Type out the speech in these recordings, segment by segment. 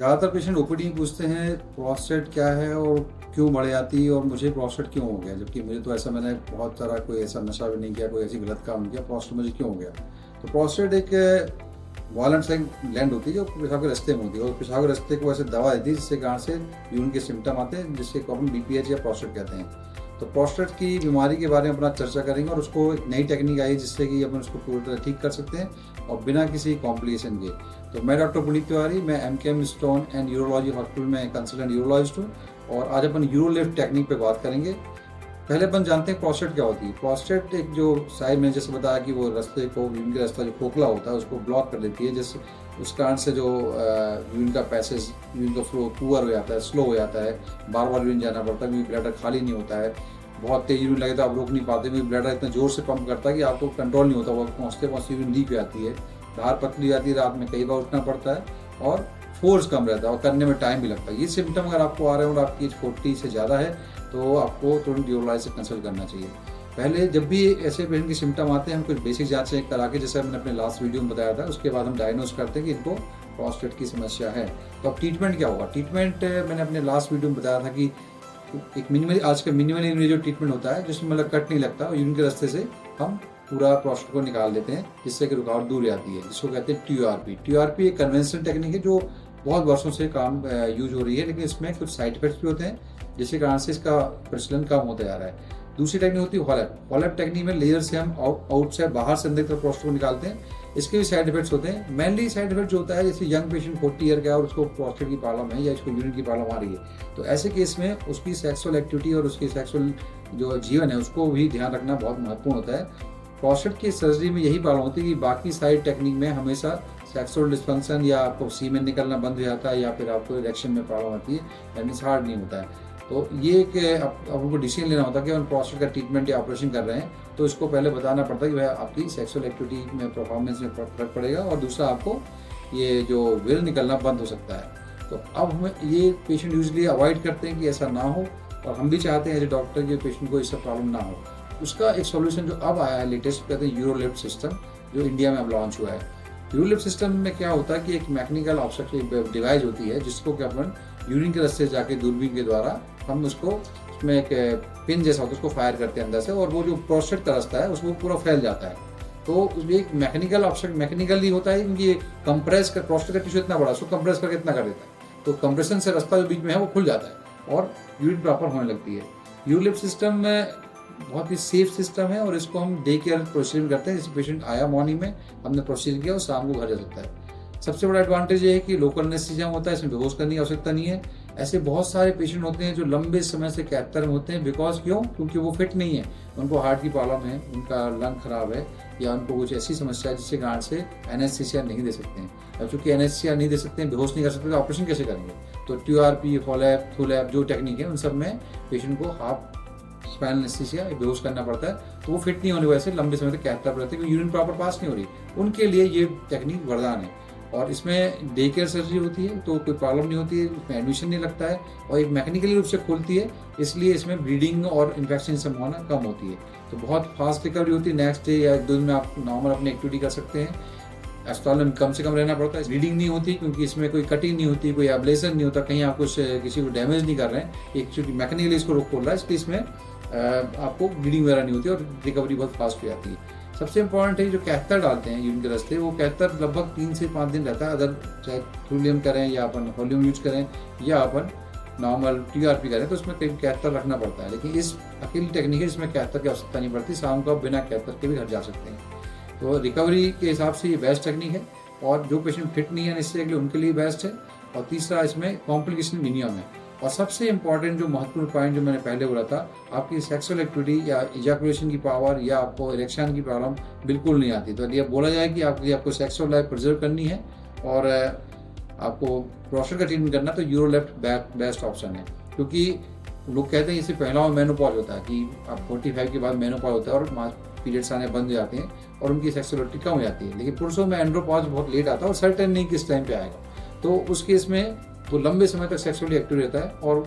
ज़्यादातर patient OPD में पूछते हैं प्रोस्टेट क्या है और क्यों बढ़ जाती है और मुझे प्रोस्टेट क्यों हो गया, जबकि मुझे तो ऐसा, मैंने बहुत सारा कोई ऐसा नशा भी नहीं किया, कोई ऐसी गलत काम नहीं किया, प्रोस्टेट मुझे क्यों हो गया। तो प्रोस्टेट एक वॉलेंट लाइक ग्लैंड होती है जो पेशाब के रास्ते में होती है और पेशाब के रास्ते को ऐसे दवा देती है जिससे कारण से यूरिन के सिम्टम आते हैं, जिससे हम BPH या प्रोस्टेट कहते हैं। तो प्रोस्टेट की बीमारी के बारे में अपना चर्चा करेंगे और उसको एक नई टेक्निक आई जिससे कि अपन उसको पूरी तरह ठीक कर सकते हैं और बिना किसी कॉम्प्लिकेशन के। तो मैं डॉक्टर पुनीत तिवारी, मैं MKM stone and urology hospital में कंसल्टेंट यूरोलॉजिस्ट हूँ और आज अपन यूरोलिफ्ट टेक्निक पे बात करेंगे। पहले अपन जानते हैं प्रोस्टेट क्या होती है। प्रोस्टेट एक जो साइड में जैसे बताया कि वो रास्ते को, यूरिन का रास्ता जो खोखला होता है उसको ब्लॉक कर देती है, जिससे उस कारण से जो यूरिन का पैसेज, यूरिन का फ्लो पुअर हो जाता है, स्लो हो जाता है, बार बार यूरिन जाना पड़ता है क्योंकि ब्लैडर खाली नहीं होता है, बहुत तेज यूरिन लगे तो आप रोक नहीं पाते क्योंकि ब्लैडर इतना जोर से पंप करता है कि आपको कंट्रोल नहीं होता, वो पहुँचते पहुँचते यूरिन लीक हो जाती है, धार पतली जाती है, रात में कई बार उठना पड़ता है और फोर्स कम रहता है और करने में टाइम भी लगता है। ये सिम्टम अगर आपको आ रहे हो और आपकी एज 40 से ज़्यादा है तो आपको तुरंत यूरोलॉजिस्ट से कंसल्ट करना चाहिए। पहले जब भी ऐसे पेशेंट के सिम्टम आते हैं हम कुछ बेसिक जांच करा के, जैसे मैंने अपने लास्ट वीडियो में बताया था, उसके बाद हम डायग्नोज करते हैं कि इनको प्रोस्टेट की समस्या है। तो अब ट्रीटमेंट क्या होगा। ट्रीटमेंट मैंने अपने लास्ट वीडियो में बताया था कि एक मिनिमल, आज का मिनिमल इन्वेजिव ट्रीटमेंट होता है जिसमें मतलब कट नहीं लगता और यूरिन के रास्ते से हम पूरा प्रोस्टेट को निकाल देते हैं जिससे कि रुकावट दूर जाती है, जिसको कहते हैं TURP। TURP एक कन्वेंशनल टेक्निक है जो बहुत वर्षों से काम यूज हो रही है, लेकिन इसमें कुछ साइड इफेक्ट्स भी होते हैं जिसके कारण से इसका प्रचलन कम होता जा रहा है। दूसरी टेक्निक होती है हॉलैप। हॉलैप टेक्निक में लेजर से हम आउटसाइड, बाहर से अंदर की तरफ प्रोस्टेट को निकालते हैं। इसके भी साइड इफेक्ट्स होते हैं। मेनली साइड इफेक्ट जो होता है, जैसे यंग पेशेंट 40 ईयर का है और उसको प्रोस्टेट की प्रॉब्लम है या इसको यूरिन की प्रॉब्लम आ रही है, तो ऐसे केस में उसकी सेक्सुअल एक्टिविटी और उसकी सेक्सुअल जो जीवन है उसको भी ध्यान रखना बहुत महत्वपूर्ण होता है। प्रोस्टेट की सर्जरी में यही प्रॉब्लम होती है कि बाकी सारी टेक्निक में हमेशा सेक्सुअल डिस्फंक्शन या आपको सीमेन निकलना बंद हो जाता है या फिर आपको इरेक्शन में प्रॉब्लम आती है, यानी हार्ड नहीं होता है। तो ये एक अब उनको डिसीजन लेना होता है कि हम प्रोस्टेट का ट्रीटमेंट या ऑपरेशन कर रहे हैं, तो इसको पहले बताना पड़ता है कि भाई आपकी सेक्सुअल एक्टिविटी में परफॉर्मेंस में फर्क पड़ेगा और दूसरा आपको ये जो वेल निकलना बंद हो सकता है। तो अब हमें ये पेशेंट यूजली अवॉइड करते हैं कि ऐसा ना हो और हम भी चाहते हैं एज ए डॉक्टर कि पेशेंट को इससे प्रॉब्लम ना हो। उसका एक सॉल्यूशन जो अब आया है लेटेस्ट, कहते हैं यूरोलिफ्ट सिस्टम, जो इंडिया में अब लॉन्च हुआ है। यूरोलिफ्ट सिस्टम में क्या होता है कि एक मैकेनिकल ऑब्स्ट्रक्टिव डिवाइस होती है जिसको कि अपन यूरिन के रास्ते जाके दूरबीन के द्वारा हम उसको, उसमें एक पिन जैसा होता है, उसको फायर करते हैं अंदर से और वो जो प्रोस्टेट का रास्ता है उसको पूरा फैल जाता है। तो उसमें एक मैकेनिकल ऑब्स्ट्रक्ट मैकेनिकली होता है क्योंकि ये कंप्रेस कर, प्रोस्टेट का टिश्यू इतना बड़ा, उसको कंप्रेस करके इतना कर देता है, तो कंप्रेशन से रास्ता जो बीच में है वो खुल जाता है और यूरिन प्रॉपर होने लगती है। यूरोलिफ्ट सिस्टम में बहुत ही सेफ सिस्टम है और इसको हम डे केयर प्रोसीजर करते हैं। जैसे पेशेंट आया मॉर्निंग में, हमने प्रोसीजर किया और शाम को घर जा सकता है। सबसे बड़ा एडवांटेज ये है कि लोकल एनेस्थीसिया होता है, इसमें बेहोश करने की आवश्यकता नहीं है। ऐसे बहुत सारे पेशेंट होते हैं जो लंबे समय से कैथेटर में होते हैं, बिकॉज क्यों, क्योंकि वो फिट नहीं है, उनको हार्ट की प्रॉब्लम है, उनका लंग खराब है या उनको कुछ ऐसी समस्या है जिसके कारण से एनेस्थीसिया नहीं दे सकते हैं। अब चूंकि एनेस्थीसिया नहीं दे सकते हैं, बेहोश नहीं कर सकते, तो ऑपरेशन कैसे करेंगे। तो TURP, हॉलैप, थुलैप जो टेक्निक है उन सब में पेशेंट को हाफ स्पाइनल एनेस्थीसिया बेहोश करना पड़ता है, तो वो फिट नहीं होने की वजह से लंबे समय तक कैथेटर पर रहते हैं, यूरिन प्रॉपर पास नहीं हो रही, उनके लिए ये टेक्निक वरदान है। और इसमें डे केयर सर्जरी होती है तो कोई प्रॉब्लम नहीं होती है, इसमें एडमिशन नहीं लगता है और एक मैकेनिकली रूप से खुलती है, इसलिए इसमें ब्लीडिंग और इन्फेक्शन संभावना कम होती है। तो बहुत फास्ट रिकवरी होती है, नेक्स्ट डे या 2 दिन में आप नॉर्मल अपनी एक्टिविटी कर सकते हैं। अस्पताल में कम से कम रहना पड़ता है। ब्लीडिंग नहीं होती क्योंकि इसमें कोई कटिंग नहीं होती, कोई एब्लेशन नहीं होता, कहीं आप कुछ किसी को डैमेज नहीं कर रहे हैं, एक चूँकि मैकेनिकली इसको रोक खोल रहा है, इसलिए इसमें आपको ब्लीडिंग वगैरह नहीं होती और रिकवरी बहुत फास्ट हो जाती है। सबसे इंपॉर्टेंट है जो कैथेटर डालते हैं यूरिन के रास्ते, वो कैथेटर लगभग 3 से 5 दिन रहता है। अगर चाहे थ्रूलियम करें या अपन वॉल्यूम यूज करें या अपन नॉर्मल TURP करें तो उसमें कई कैथेटर रखना पड़ता है, लेकिन इस अकेली टेक्निक है जिसमें कैथेटर की आवश्यकता नहीं पड़ती, शाम को बिना कैथेटर के भी घर जा सकते हैं। तो रिकवरी के हिसाब से ये बेस्ट टेक्निक है और जो पेशेंट फिट नहीं है इससे उनके लिए बेस्ट है। और तीसरा, इसमें कॉम्प्लिकेशन मिनिमम है। और सबसे इंपॉर्टेंट जो महत्वपूर्ण पॉइंट जो मैंने पहले बोला था, आपकी सेक्सुअल एक्टिविटी या इजैकुलेशन की पावर या आपको इरेक्शन की प्रॉब्लम बिल्कुल नहीं आती। तो ये बोला जाए कि आपको सेक्सुअल लाइफ प्रिजर्व करनी है और आपको प्रोस्टेट का ट्रीटमेंट करना, तो यूरोलिफ्ट बेस्ट ऑप्शन है। क्योंकि लोग कहते हैं इससे पहला मेनोपॉज होता है कि आप 45 के बाद मेनोपॉज होता है और पीरियड्स आने बंद हो जाते हैं और उनकी सेक्सुअलिटी कम हो जाती है। लेकिन पुरुषों में एंड्रोपॉज बहुत लेट आता है और सर्टेन नहीं किस टाइम पे आएगा, तो उस केस में वो लंबे समय तक सेक्सुअली एक्टिव रहता है और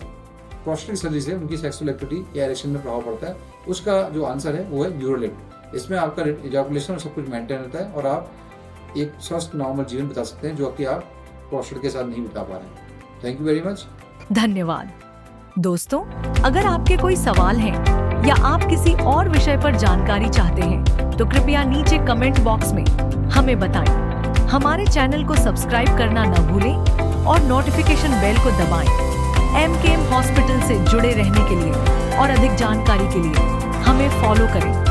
प्रोस्टेट सर्जरी से उनकी सेक्सुअल एक्टिविटी या इरेक्शन में प्रभाव पड़ता है। उसका जो आंसर है वो है यूरोलिफ्ट। इसमें आपका इजैकुलेशन और सब कुछ मेंटेन रहता है और आप एक स्वस्थ नॉर्मल जीवन बिता सकते हैं जो कि आप प्रोस्टेट के साथ नहीं बिता पा रहे हैं। Thank you very much. धन्यवाद। दोस्तों, अगर आपके कोई सवाल हैं या आप किसी और विषय पर जानकारी चाहते हैं तो कृपया नीचे कमेंट बॉक्स में हमें बताएं। हमारे चैनल को सब्सक्राइब करना न भूलें और नोटिफिकेशन बेल को दबाएं। MKM हॉस्पिटल से जुड़े रहने के लिए और अधिक जानकारी के लिए हमें फॉलो करें।